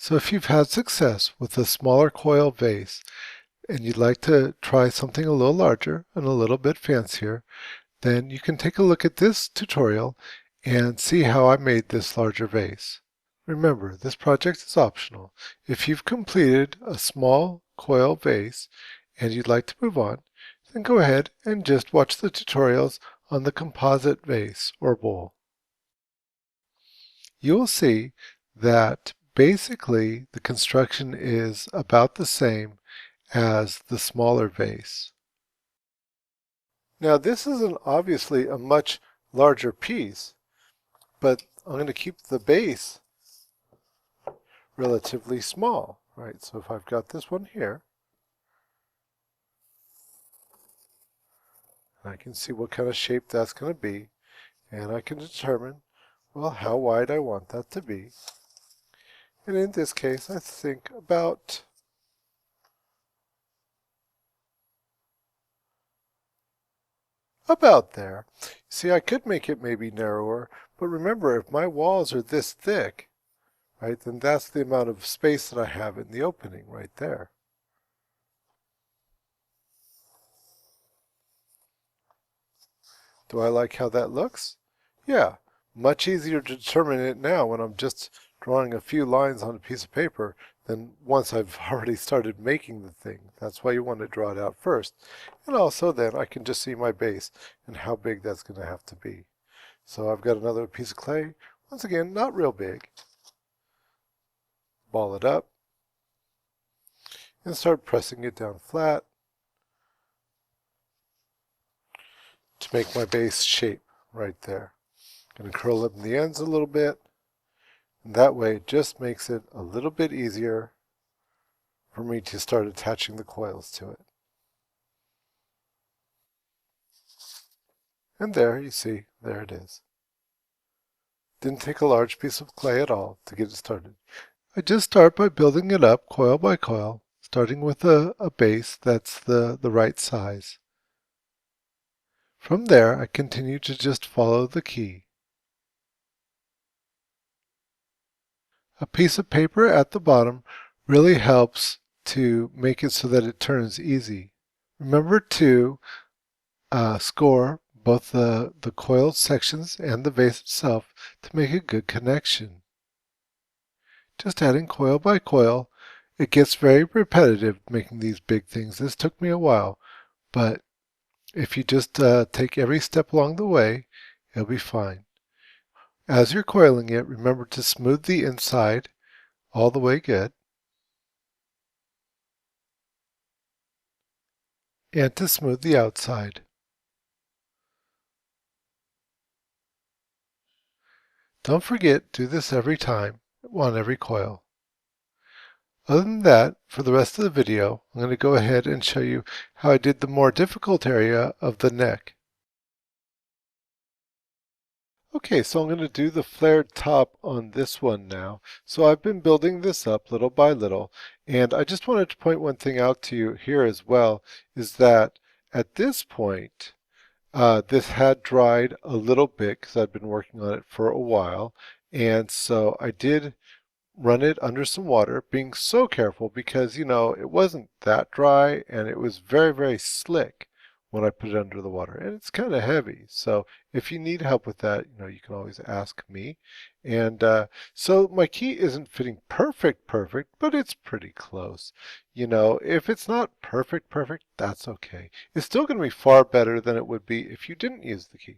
So if you've had success with a smaller coil vase and you'd like to try something a little larger and a little bit fancier, then you can take a look at this tutorial and see how I made this larger vase. Remember, this project is optional. If you've completed a small coil vase and you'd like to move on, then go ahead and just watch the tutorials on the composite vase or bowl. You will see that basically the construction is about the same as the smaller vase. Now this is obviously a much larger piece, but I'm going to keep the base relatively small, right? So if I've got this one here, I can see what kind of shape that's going to be, and I can determine, well, how wide I want that to be. And in this case, I think about there. See, I could make it maybe narrower, but remember, if my walls are this thick, right, then that's the amount of space that I have in the opening right there. Do I like how that looks? Yeah, much easier to determine it now when I'm just drawing a few lines on a piece of paper than once I've already started making the thing. That's why you want to draw it out first. And also then I can just see my base and how big that's going to have to be. So I've got another piece of clay. Once again, not real big. Ball it up and start pressing it down flat to make my base shape right there. I'm going to curl up in the ends a little bit, and that way it just makes it a little bit easier for me to start attaching the coils to it. And there, you see, there it is. Didn't take a large piece of clay at all to get it started. I just start by building it up coil by coil, starting with a base that's the right size. From there, I continue to just follow the key. A piece of paper at the bottom really helps to make it so that it turns easy. Remember to score both the coiled sections and the vase itself to make a good connection. Just adding coil by coil, it gets very repetitive making these big things. This took me a while, but if you just take every step along the way, it'll be fine. As you're coiling it, remember to smooth the inside all the way good, and to smooth the outside. Don't forget, do this every time on every coil. Other than that, for the rest of the video, I'm going to go ahead and show you how I did the more difficult area of the neck. Okay, so I'm going to do the flared top on this one now. So I've been building this up little by little, and I just wanted to point one thing out to you here as well, is that at this point, this had dried a little bit because I'd been working on it for a while, and so I did run it under some water, being so careful because, you know, it wasn't that dry and it was very, very slick when I put it under the water, and it's kind of heavy. So if you need help with that, you know, you can always ask me. And so my key isn't fitting perfect, but it's pretty close. You know, if it's not perfect, that's okay. It's still going to be far better than it would be if you didn't use the key.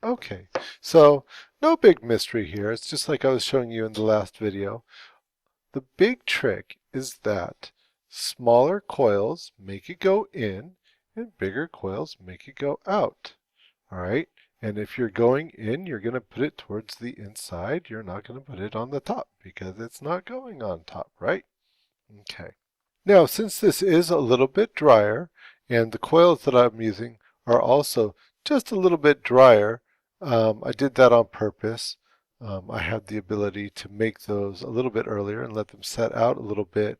Okay, so no big mystery here. It's just like I was showing you in the last video. The big trick is that smaller coils make it go in and bigger coils make it go out. All right, and if you're going in, you're going to put it towards the inside. You're not going to put it on the top because it's not going on top, right? Okay. Now, since this is a little bit drier and the coils that I'm using are also just a little bit drier, I did that on purpose. I had the ability to make those a little bit earlier and let them set out a little bit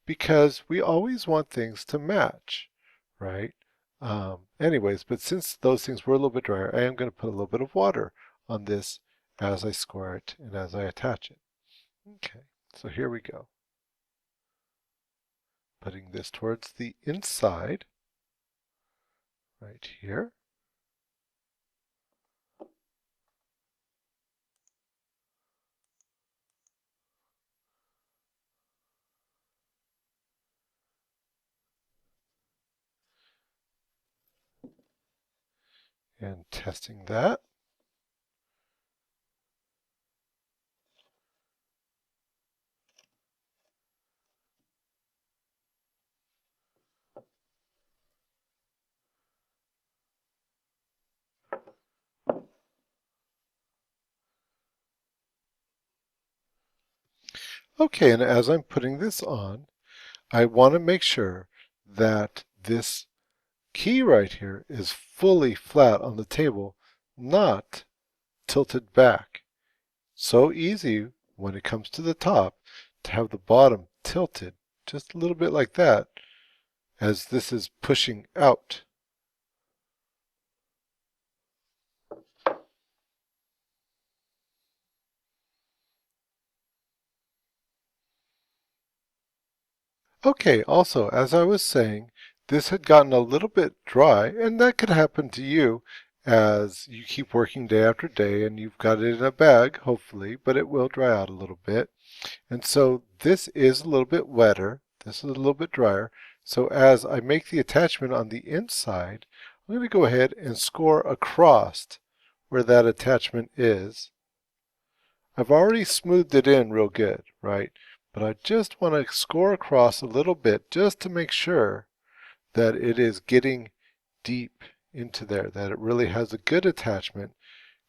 because we always want things to match, right? Anyways, but since those things were a little bit drier, I am going to put a little bit of water on this as I score it and as I attach it. Okay, So here we go. Putting this towards the inside, right here. And testing that. Okay, and as I'm putting this on, I want to make sure that this key right here is fully flat on the table, not tilted back. So easy when it comes to the top to have the bottom tilted just a little bit like that as this is pushing out. Okay, also, as I was saying, this had gotten a little bit dry, and that could happen to you as you keep working day after day and you've got it in a bag, hopefully, but it will dry out a little bit. And so this is a little bit wetter, this is a little bit drier. So as I make the attachment on the inside, I'm going to go ahead and score across where that attachment is. I've already smoothed it in real good, right? But I just want to score across a little bit just to make sure that it is getting deep into there, that it really has a good attachment,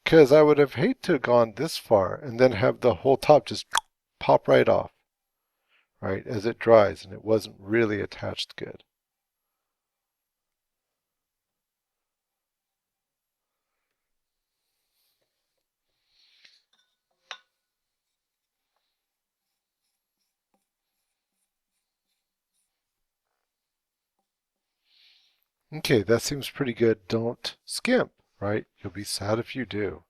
because I would have hated to have gone this far and then have the whole top just pop right off, right, as it dries and it wasn't really attached good. Okay, that seems pretty good. Don't skimp, right? You'll be sad if you do.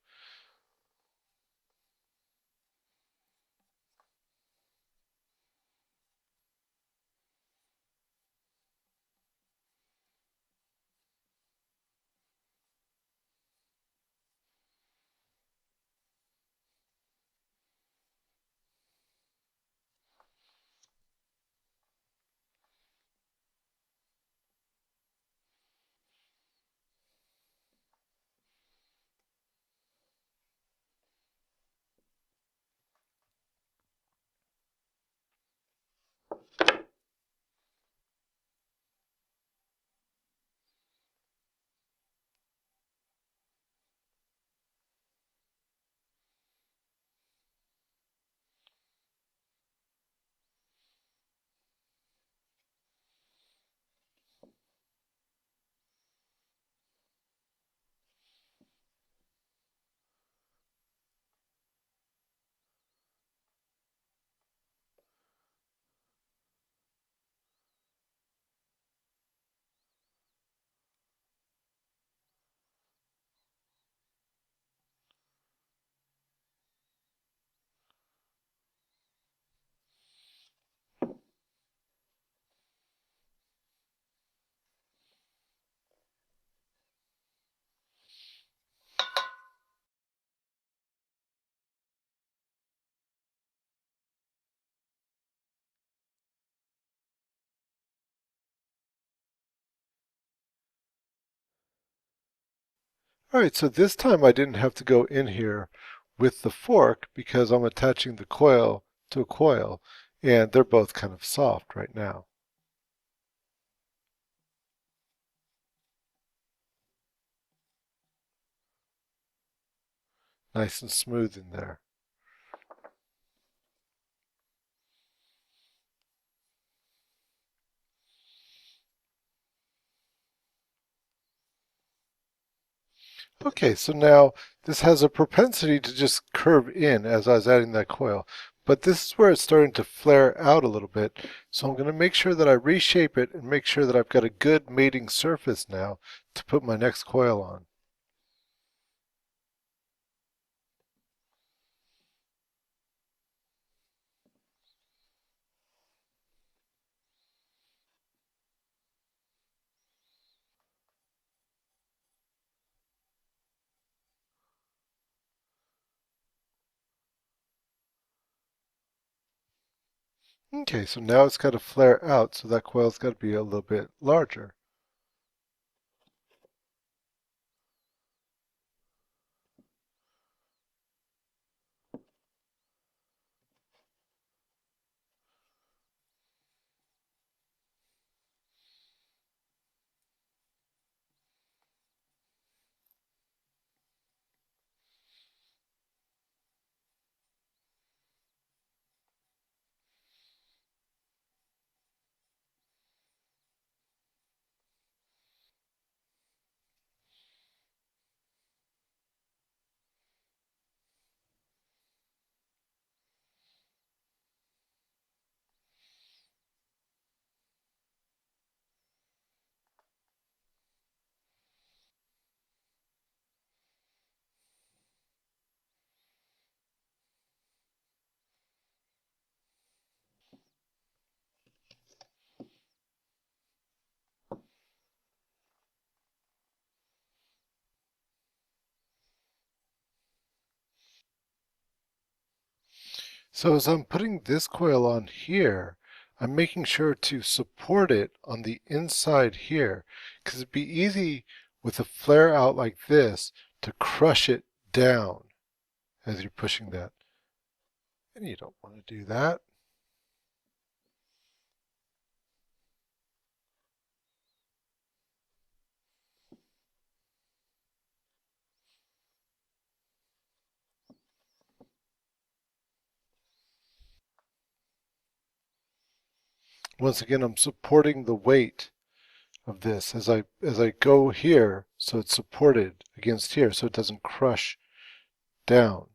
All right, so this time I didn't have to go in here with the fork because I'm attaching the coil to a coil, and they're both kind of soft right now. Nice and smooth in there. Okay, so now this has a propensity to just curve in as I was adding that coil. But this is where it's starting to flare out a little bit. So I'm going to make sure that I reshape it and make sure that I've got a good mating surface now to put my next coil on. Okay, so now it's got to flare out, so that coil's got to be a little bit larger. So as I'm putting this coil on here, I'm making sure to support it on the inside here, because it'd be easy with a flare out like this to crush it down as you're pushing that. And you don't want to do that. Once again, I'm supporting the weight of this as I go here, so it's supported against here, so it doesn't crush down.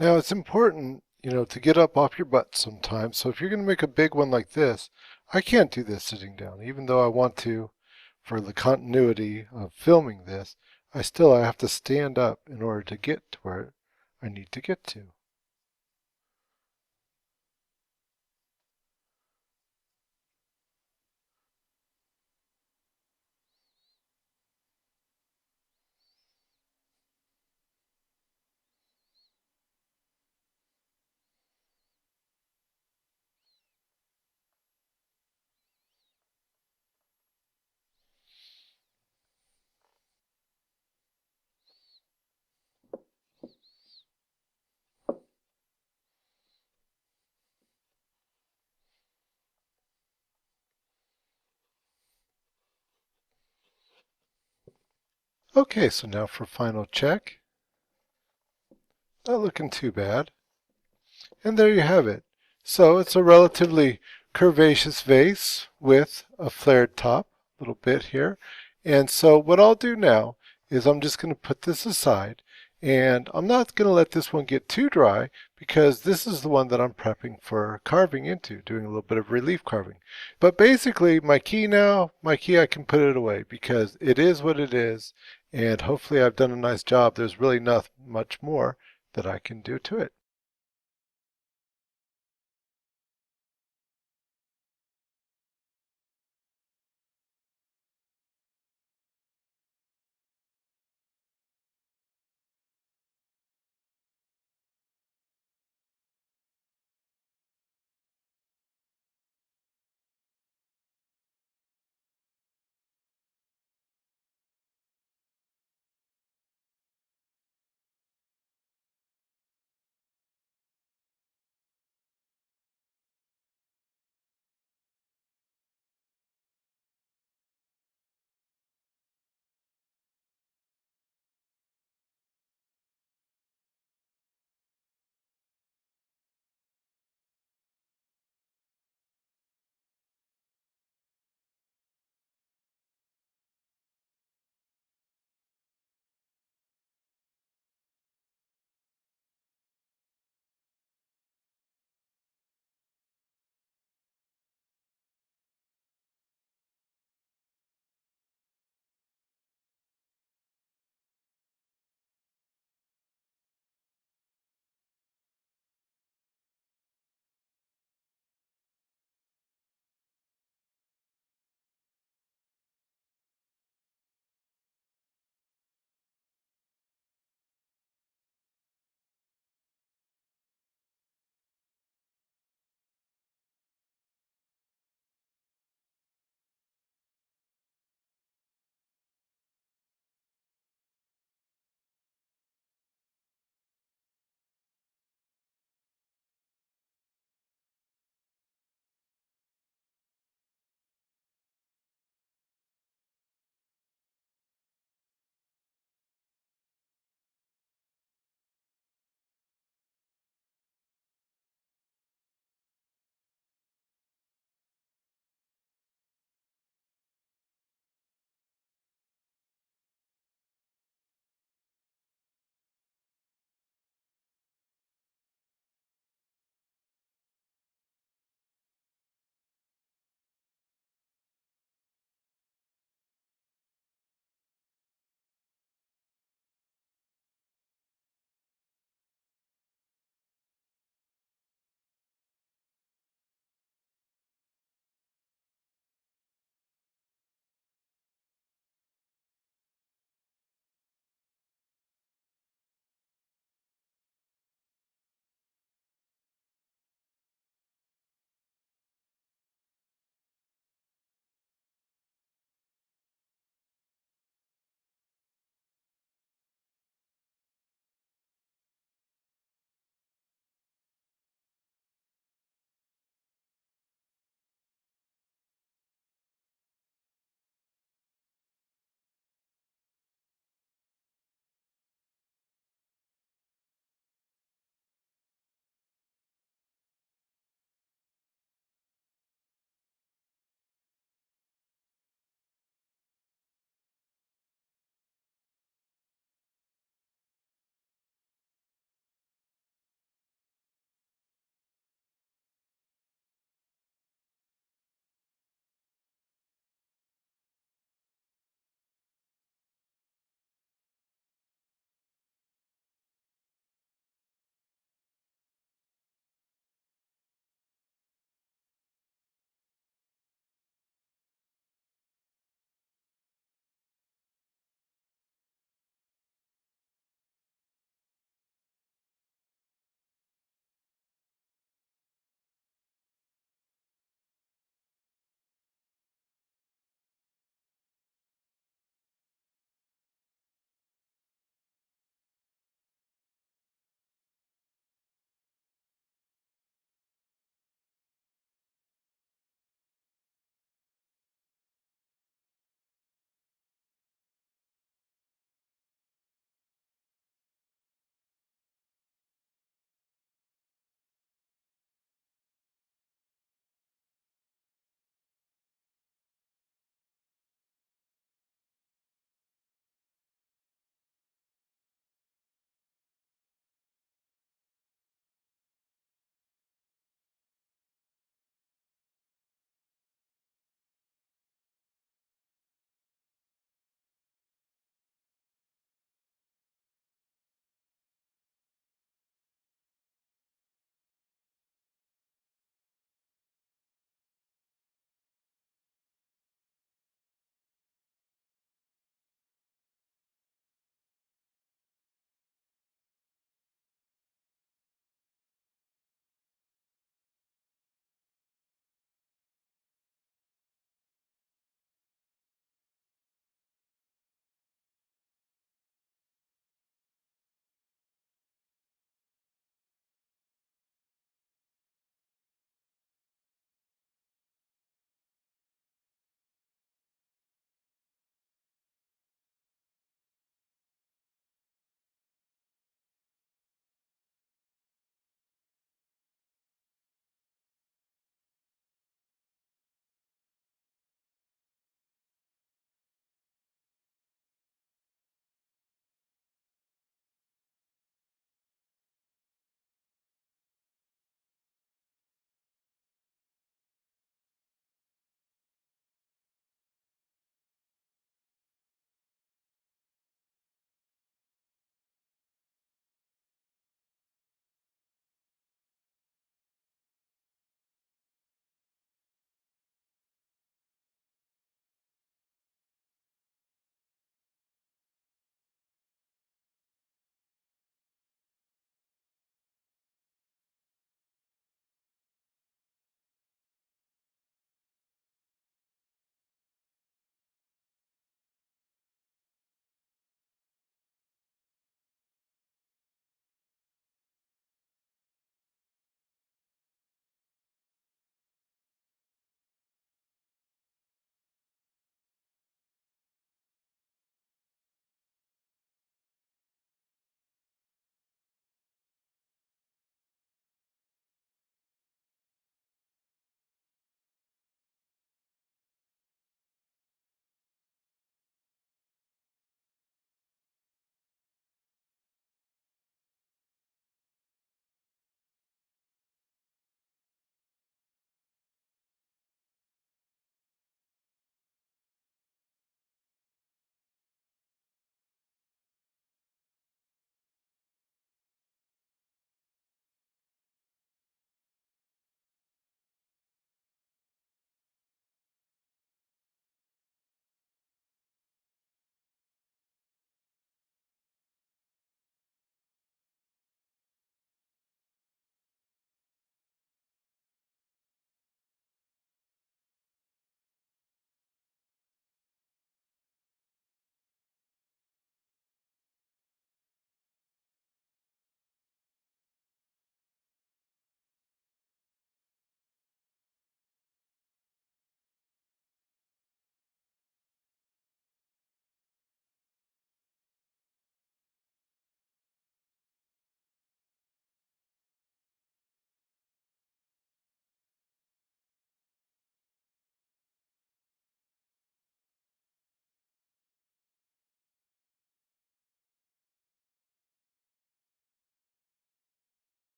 Now it's important, to get up off your butt sometimes. So if you're going to make a big one like this, I can't do this sitting down, even though I want to for the continuity of filming this. I have to stand up in order to get to where I need to get to. Okay, so now for final check. Not looking too bad. And there you have it. So it's a relatively curvaceous vase with a flared top, a little bit here. And so what I'll do now is I'm just going to put this aside, and I'm not going to let this one get too dry because this is the one that I'm prepping for carving into, doing a little bit of relief carving. But basically my key I can put it away because it is what it is, and hopefully I've done a nice job. There's really not much more that I can do to it.